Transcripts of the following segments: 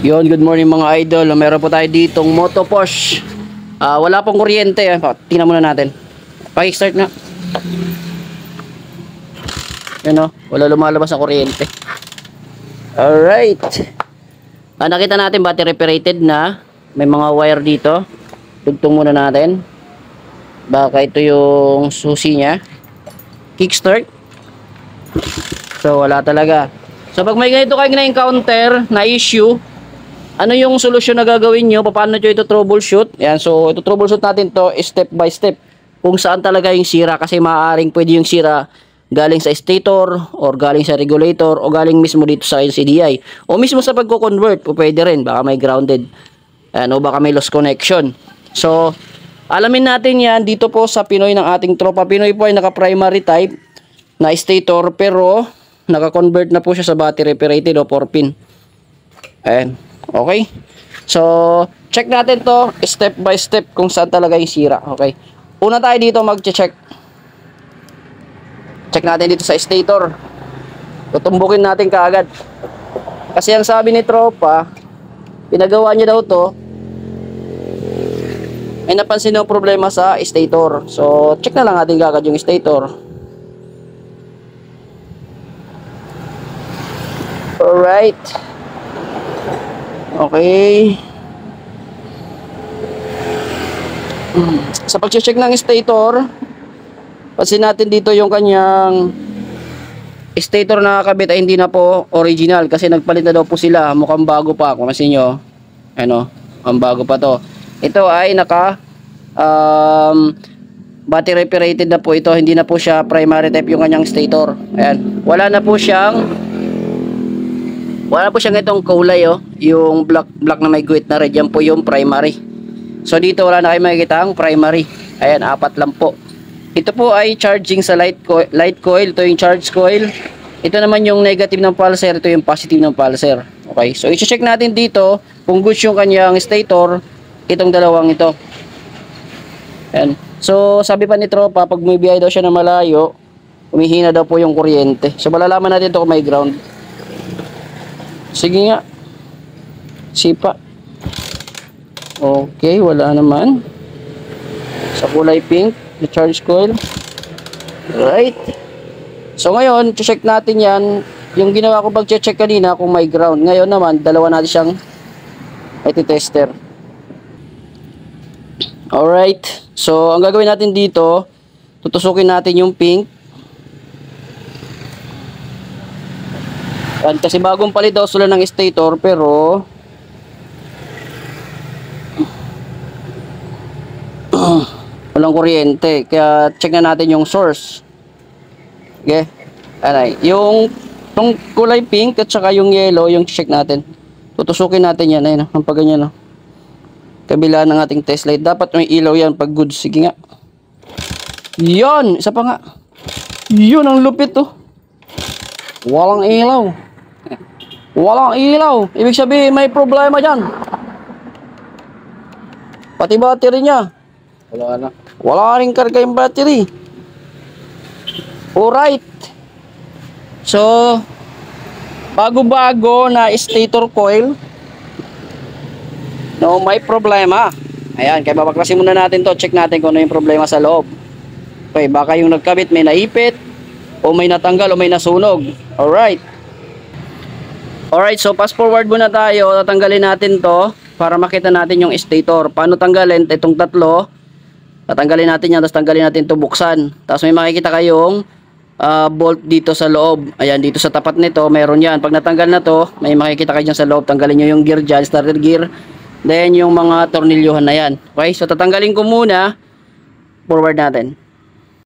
Yon, good morning mga idol. Meron po tayo ditong Moto Porsche. Wala pong kuryente. Tingnan muna natin. Paki-start na. Yan o, wala lumalabas na kuryente. Alright. Nakita natin battery operated na. May mga wire dito. Dugtong muna natin. Baka ito yung susi niya. Kickstart. So wala talaga. So pag may ganito kayo na-encounter na issue, ano yung solusyon na gagawin nyo? Paano nyo ito troubleshoot? Yan, so ito troubleshoot natin to step by step. Kung saan talaga yung sira, kasi maaaring pwede yung sira galing sa stator or galing sa regulator o galing mismo dito sa LCDI o mismo sa pagko-convert, pwede rin, baka may grounded. Yan, o baka may lost connection. So alamin natin yan dito po sa Pinoy ng ating tropa. Pinoy po ay naka-primary type na stator pero naka-convert na po siya sa battery operated o 4-pin. Ayan. Okay? So, check natin to step by step kung saan talaga yung sira. Okay? Una tayo dito mag-check. Check natin dito sa stator. Tutumbukin natin kaagad. Kasi ang sabi ni tropa, pinagawa niya daw to, may napansin ng problema sa stator. So, check na lang natin kaagad yung stator. Alright. Okay. Sa pag-check ng stator, pansin natin dito yung kanyang stator na nakakabit ay hindi na po original kasi nagpalit na daw po sila. Mukhang bago pa. Kung masin nyo, ano, ang bago pa to. Ito ay naka battery operated na po ito. Hindi na po siya primary type yung kanyang stator. Ayan. Wala po siyang itong kulay, oh, yung black na may guhit na red. Yan po yung primary. So dito wala na kayo makikita ang primary. Ayan, 4 lang po. Ito po ay charging sa light coil. Ito yung charge coil. Ito naman yung negative ng pulser. Ito yung positive ng pulser. Okay, so i-check natin dito kung good yung kanyang stator. Itong dalawang ito. Ayan. So sabi pa ni tropa, pag may biyahe daw siya na malayo, humihina daw po yung kuryente. So malalaman natin ito kung may ground. Sige nga. Sipa. Okay, wala naman. Sa kulay pink, the charge coil. Right. So ngayon, check natin yan. Yung ginawa ko pag-check kanina kung may ground. Ngayon naman, dalawa natin siyang iti-tester. Alright. So, ang gagawin natin dito, tutusukin natin yung pink. Yan, kasi bagong palit daw sila ng stator pero walang kuryente, kaya check na natin yung source. Okay, anay, yung kulay pink at saka yung yellow, yung check natin, tutusukin natin yan. Ayun, ang pag ganyan, no? Kabila ng ating test light, dapat may ilaw yan pag good. Sige nga, yun, isa pa nga, yun ang lupit to. Walang ilaw. Walang ilaw. Ibig sabihin may problema dyan. Pati battery niya. Wala na. Wala rin karga yung battery. Alright. So, bago-bago na stator coil. No, may problema. Ayan, kaya babaklasin muna natin to. Check natin kung ano yung problema sa loob. Okay, baka yung nagkabit may naipit, o may natanggal, o may nasunog. Alright. Alright, so fast forward muna tayo. Tatanggalin natin to para makita natin yung stator. Paano tanggalin? Itong tatlo. Tatanggalin natin yan, tapos tanggalin natin ito, buksan. Tapos may makikita kayong bolt dito sa loob. Ayan, dito sa tapat nito, meron yan. Pag natanggal na to, may makikita kayo dyan sa loob. Tanggalin nyo yung gear dyan, starter gear. Then yung mga tornilyuhan na yan. Okay, so tatanggalin ko muna. Forward natin.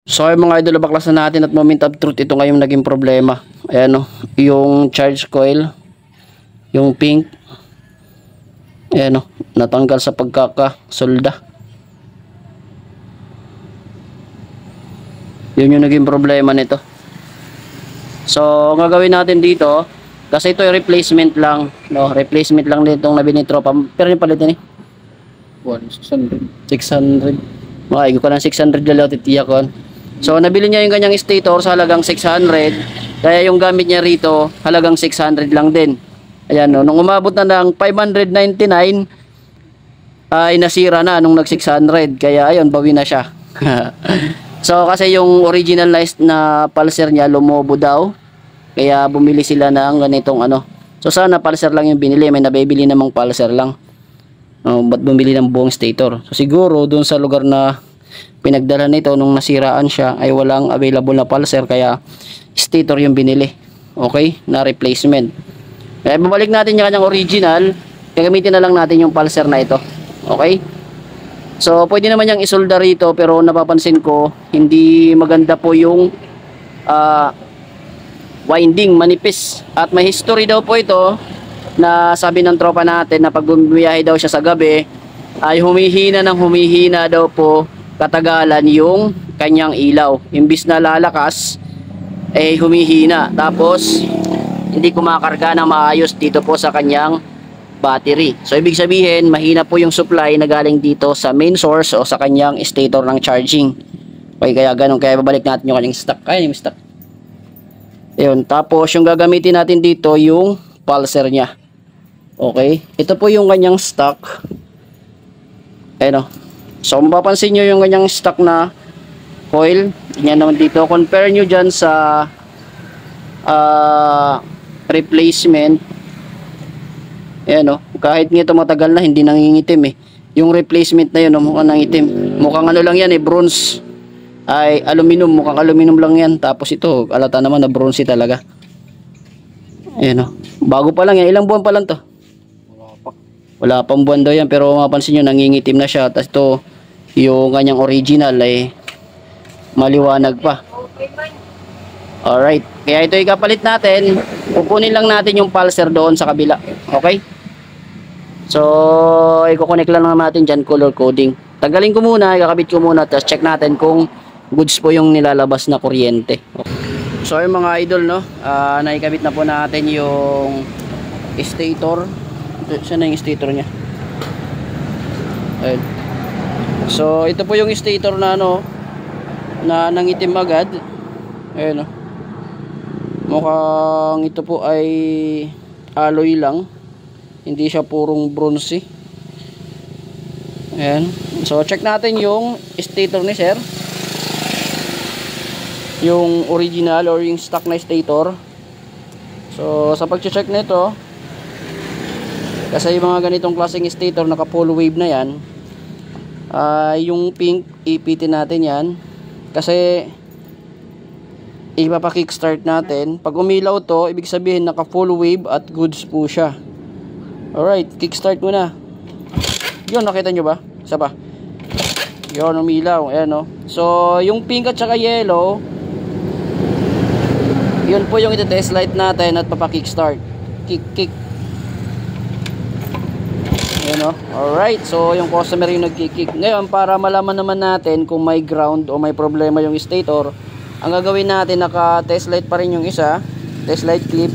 So yung mga idol, baklasan natin at moment of truth. Ito ngayong naging problema. Ayan o, yung charge coil, yung pink, ayan o, natanggal sa pagkakasolda. Yun yung naging problema nito. So ang gagawin natin dito, kasi ito yung replacement lang, no? Replacement lang nitong nabili ni tropa. Pero yung palitin eh 600. Makaigo ka ng 600 dalaw titiya ko. So nabili niya yung kanyang stator sa halagang 600. Kaya yung gamit niya rito halagang 600 lang din. Ayan, no, nung umabot na ng 599 ay nasira na nung nag 600, kaya ayun, bawi na siya. So kasi yung original na pulser niya lumobo daw, kaya bumili sila ng ganitong ano. So sana pulser lang yung binili, may nabibili namang pulser lang. Ba't bumili ng buong stator? So siguro doon sa lugar na pinagdala nito nung nasiraan siya ay walang available na pulser, kaya stator yung binili. Okay, na replacement. Kaya babalik natin yung kanyang original, gagamitin na lang natin yung pulser na ito. Okay? So pwede naman yung isolda rito, pero napapansin ko hindi maganda po yung winding, manipis. At may history daw po ito na sabi ng tropa natin na pag bumiyahe daw siya sa gabi ay humihina daw po katagalan yung kanyang ilaw. Imbis na lalakas eh humihina, tapos hindi kumakarga ng maayos dito po sa kanyang battery. So ibig sabihin mahina po yung supply na galing dito sa main source o sa kanyang stator ng charging. Okay, kaya ganun, kaya babalik natin yung kanyang stock. Ayan yung stock. Ayun, tapos yung gagamitin natin dito yung pulser nya. Okay, ito po yung kanyang stock. Ayun o. So mapapansin nyo yung kanyang stock na coil. Yan naman dito, compare nyo dyan sa replacement. Ayan o, kahit nito matagal na hindi nangingitim eh. Yung replacement na yun, mukhang nangitim. Mukhang ano lang yan eh, bronze. Ay aluminum, mukhang aluminum lang yan. Tapos ito, alata naman na bronze talaga. Ayan o, bago pa lang yan. Ilang buwan pa lang to? Wala pang buwan daw yan, pero mapansin nyo nangingitim na siya. Tapos ito, yung kanyang original ay maliwanag pa. Alright, kaya ito ikapalit natin. Kukunin lang natin yung pulser doon sa kabila. Okay? So i-connect lang natin dyan, color coding. Tagalin ko muna, ikakabit ko muna, tapos check natin kung goods po yung nilalabas na kuryente. Okay. So yung mga idol, no, naikabit na po natin yung stator. Saan na yung stator nya? Ayun. So ito po yung stator na ano, na nangitim agad. Ayun, no. Mukhang ito po ay alloy lang, hindi siya purong bronze. Ayan. So check natin yung stator ni sir, yung original or yung stock na stator. So sa pag-check nito, kasi yung mga ganitong klaseng stator naka full wave na yan, yung pink ipitin natin yan, kasi ipapa-kickstart natin. Pag umilaw to, ibig sabihin naka full wave at goods po siya. Alright, kickstart muna. Yun, nakita nyo ba? Isa pa. Yun, umilaw. Ayan, no? So yung pink at saka yellow, yun po yung iti-test light natin at papa-kickstart. Kick. Ayan, no? Alright, so yung customer yung nag-kick. Ngayon, para malaman naman natin kung may ground o may problema yung stator, ang gagawin natin, naka-test light pa rin yung isa, test light clip,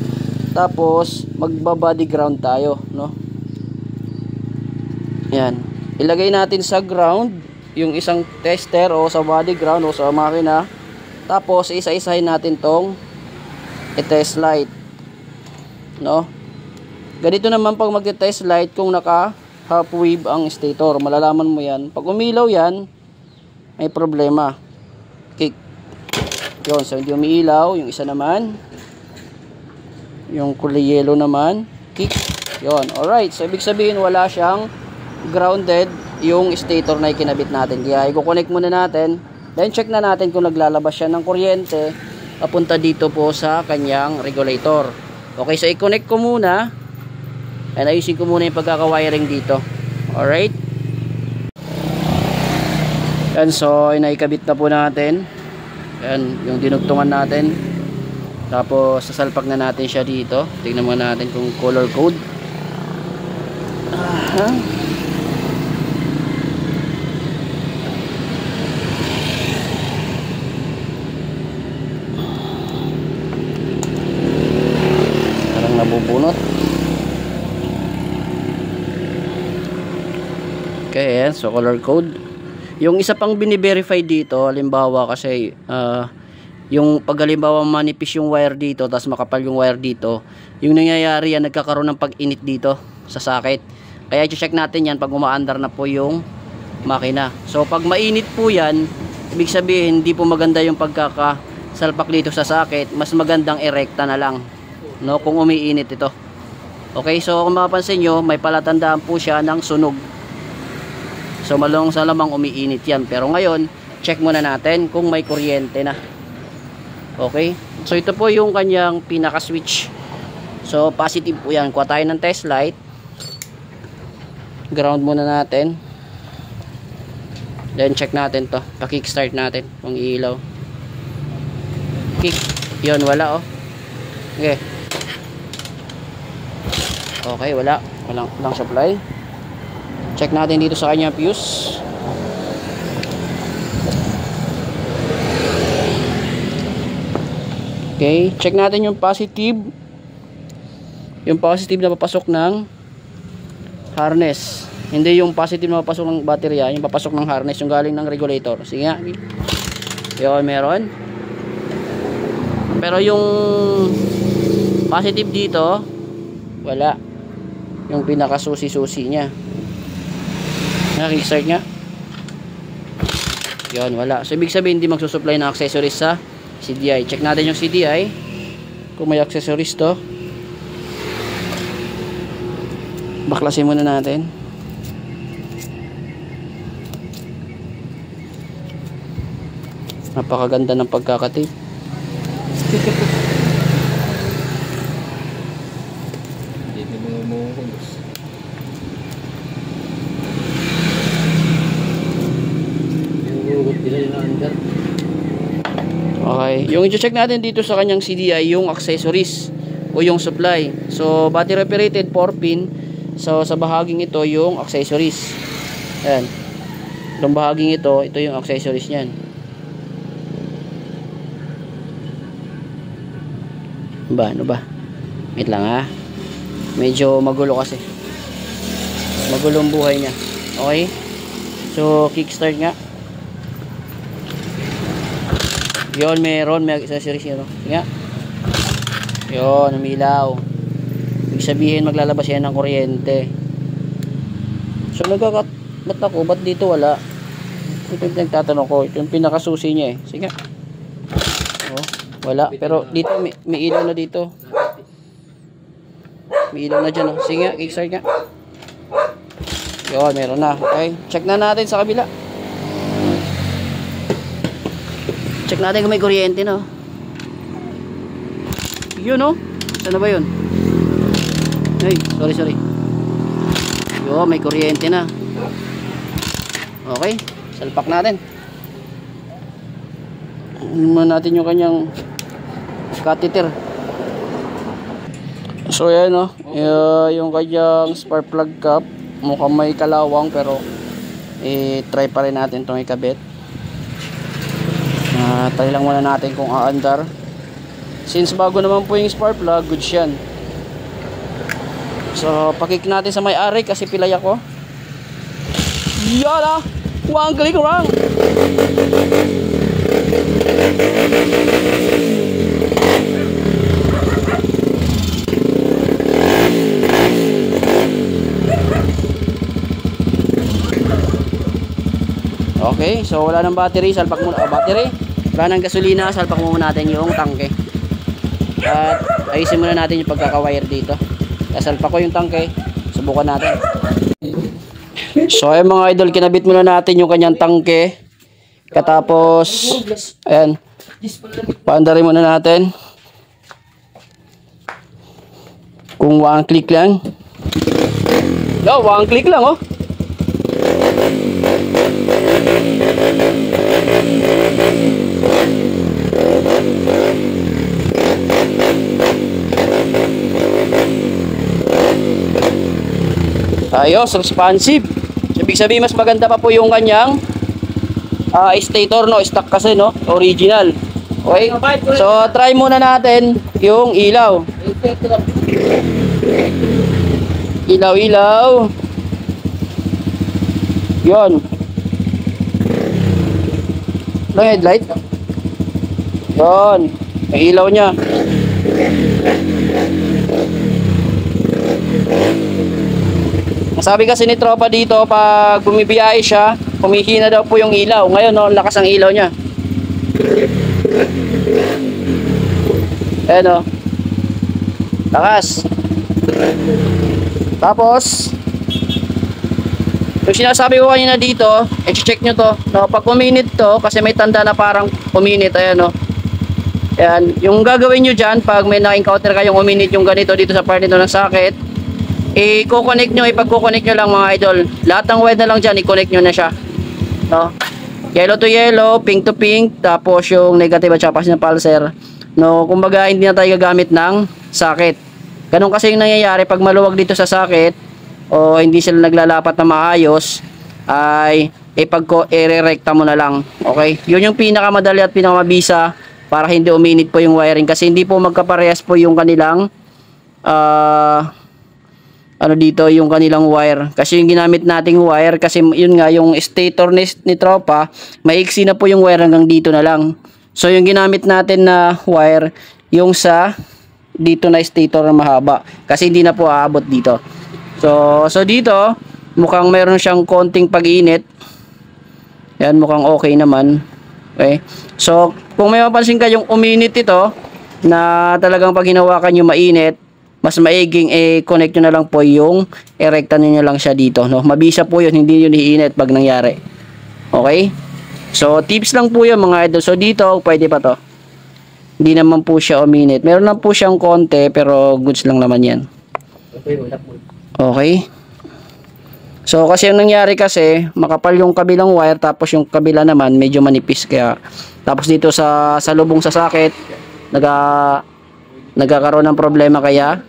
tapos magba-body ground tayo, no? Yan. Ilagay natin sa ground yung isang tester o sa body ground o sa makina. Tapos isa-isahin natin tong i-test light, no? Ganito naman pag magte-test light kung naka half wave ang stator, malalaman mo yan. Pag umilaw yan, may problema. Kick. Yun, so hindi umiilaw. Yung isa naman, yung kulay yellow naman, kick. Yun, alright. So ibig sabihin wala siyang grounded yung stator na ikinabit natin. Kaya i-connect muna natin. Then check na natin kung naglalabas siya ng kuryente papunta dito po sa kanyang regulator. Okay, so i-connect ko muna. And ayusin ko muna yung pagkaka-wiring dito. Alright. Yan, so inaikabit na po natin. Yan, yung dinugtungan natin. Tapos sasalpak na natin siya dito. Tingnan muna natin kung color code. Parang nabubunot. Okay, yan, so color code. Yung isa pang bini-verify dito, halimbawa kasi Yung pag halimbawa manipis yung wire dito, tapos makapal yung wire dito, yung nangyayari yan, nagkakaroon ng pag-init dito sa socket. Kaya i-check natin yan pag umaandar na po yung makina. So pag mainit po yan, ibig sabihin hindi po maganda yung pagkakasalpak dito sa socket. Mas magandang erekta na lang, no, kung umiinit ito. Okay, so kung mapapansin nyo, may palatandaan po siya ng sunog. So malong sa lamang umiinit yan. Pero ngayon, check muna natin kung may kuryente na. Okay, so ito po yung kanyang pinaka switch. So positive po yan. Kuha tayo ng test light, ground muna natin, then check natin to, pa-kickstart natin kung ilaw. Kick, yun, wala oh. Okay, okay, walang supply. Check natin dito sa kanyang fuse. Okay, check natin yung positive. Yung positive na papasok ng harness. Hindi yung positive na papasok ng baterya, yung papasok ng harness, yung galing ng regulator. Sige nga. Yun, meron. Pero yung positive dito, wala. Yung pinaka-susi-susi niya. Kickstart nga. Yun, wala. So, ibig sabihin, hindi magsusupply ng accessories sa CDI. Check natin yung CDI. Kung may accessories to. Baklasin muna natin. Napakaganda ng pagkakatip. Okay, yung i-check natin dito sa kanyang CDI, yung accessories o yung supply. So, battery operated 4-pin. So, sa bahaging ito, yung accessories. Ayan. Itong bahaging ito yung accessories niyan. Ano ba? Wait lang ha. Medyo magulo kasi. Magulong buhay niya. Okay? So, kickstart nga. Yun, meron. May accessories yun. Nga. Yun, umilaw. Ibig sabihin, maglalabas yan ng kuryente. So, ba't ako? Ba't dito wala? Ito yung nagtatanong ko. Ito yung pinakasusi niya eh. Sige. Oh, wala. Pero dito, may ilaw na dito. May ilaw na dyan. Oh. Sige nga, kickstart nga. Yun, meron na. Okay. Check na natin sa kabila. Check natin kung may kuryente no. Yun no. Saan ba yun? Ay, sorry. Yo, may kuryente na. Okay, salpak natin. Iman natin yung kanyang catheter. So yan no. Yung kanyang spark plug cap. Mukhang may kalawang pero try pa rin natin itong ikabit. Try lang muna natin kung aandar. Since bago naman po yung spark plug, good yan. So pakik natin sa may-ari kasi pilay ako. Yala! One click wrong! Okay, so wala ng battery, salpak muna battery. Wala ng gasolina, salpak muna natin yung tangke. At ayusin muna natin yung pagkaka-wire dito. Salpak ko yung tangke. Subukan natin. So ay mga idol, kinabit muna natin yung kanyang tangke. Katapos ayan. Paandarin muna natin. Kung one click lang. No, one click lang oh. Ayos, responsive. So, ibig sabihin mas maganda pa po yung kanyang stator no, stock kasi no, original. Okay? So try muna natin yung ilaw. Ilaw. Yon. Lang headlight. Yun. Yung ilaw niya. Sabi kasi ni tropa dito, pag bumibiyahe siya, humihina daw po yung ilaw. Ngayon, no, lakas ang ilaw niya. Ayan, no. Lakas. Tapos, yung sinasabi ko kanina dito, i-check nyo to. No, pag uminit to, kasi may tanda na parang uminit. Ayan, no. Ayan. Yung gagawin nyo dyan, pag may na-encounter kayong uminit yung ganito dito sa part nito ng socket, i-connect nyo, ipag-connect nyo lang mga idol. Lahat ng wire na lang dyan, i-connect nyo na siya. No? Yellow to yellow, pink to pink, tapos yung negative at saka positive na pulser. No, kumbaga hindi na tayo gagamit ng socket. Ganun kasi yung nangyayari pag maluwag dito sa socket o hindi sila naglalapat na maayos, ay i-re-recta mo na lang. Okay? Yun yung pinakamadali at pinakamabisa para hindi uminit po yung wiring kasi hindi po magkaparehas po yung kanilang ano dito yung kanilang wire kasi yung ginamit nating wire kasi yun nga yung stator ni tropa maiksi na po yung wire hanggang dito na lang. So yung ginamit natin na wire yung sa dito na stator na mahaba kasi hindi na po aabot dito. So dito mukhang mayroon siyang konting pag-init. Yan, mukhang okay naman. Okay, so kung may mapansin kayong uminit ito na talagang pag hinawakan nyo mainit, mas maiging connect nyo na lang po yung erecta nyo lang siya dito, no? Mabisa po yun, hindi yun iinit pag nangyari. Okay? So, tips lang po yun mga idol. So, dito, pwede pa to. Hindi naman po siya uminit. Meron lang po siyang konti, pero goods lang naman yan. Okay? So, kasi yung nangyari kasi, makapal yung kabilang wire, tapos yung kabila naman, medyo manipis. Kaya, tapos dito sa lubong sa socket, nagkakaroon ng problema kaya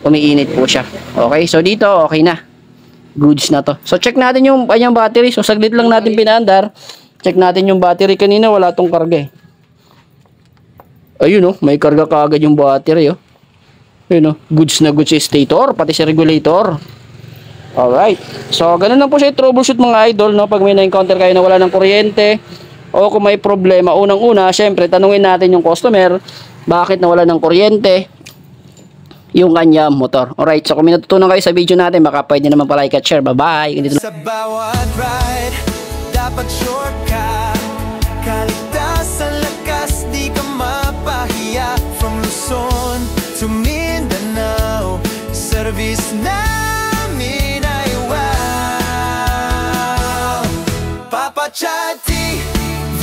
umiinit po siya. Okay, so dito okay na, goods na to. So check natin yung kanyang battery. So saglit lang natin pinaandar. Check natin yung battery. Kanina wala tong karga ayun oh, may karga kaagad yung battery oh. Ayun oh, goods na goods yung stator pati si regulator. Alright, so ganun lang po siya troubleshoot mga idol, no? Pag may na-encounter kayo na wala ng kuryente o kung may problema, unang-una syempre tanungin natin yung customer bakit nawala ng kuryente yung kanya motor. Alright, so kung may natutunan kayo sa video natin, baka pwede naman pa-like at share. Bye-bye! Sa bawat ride, dapat sure ka. Kaligtasan lakas, di ka mapahiya. From Luzon to Mindanao, service namin ay wow. Papa Chati,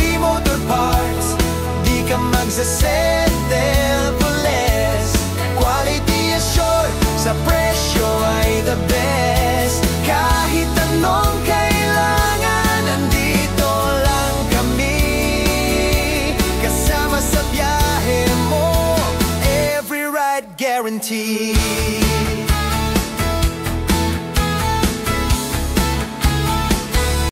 V-Motor Parts, di ka magsasettle for less. Quality assured, sa presyo ay the best. Kahit anong kailangan, nandito lang kami. Kasama sa biyahe mo, every ride guarantee.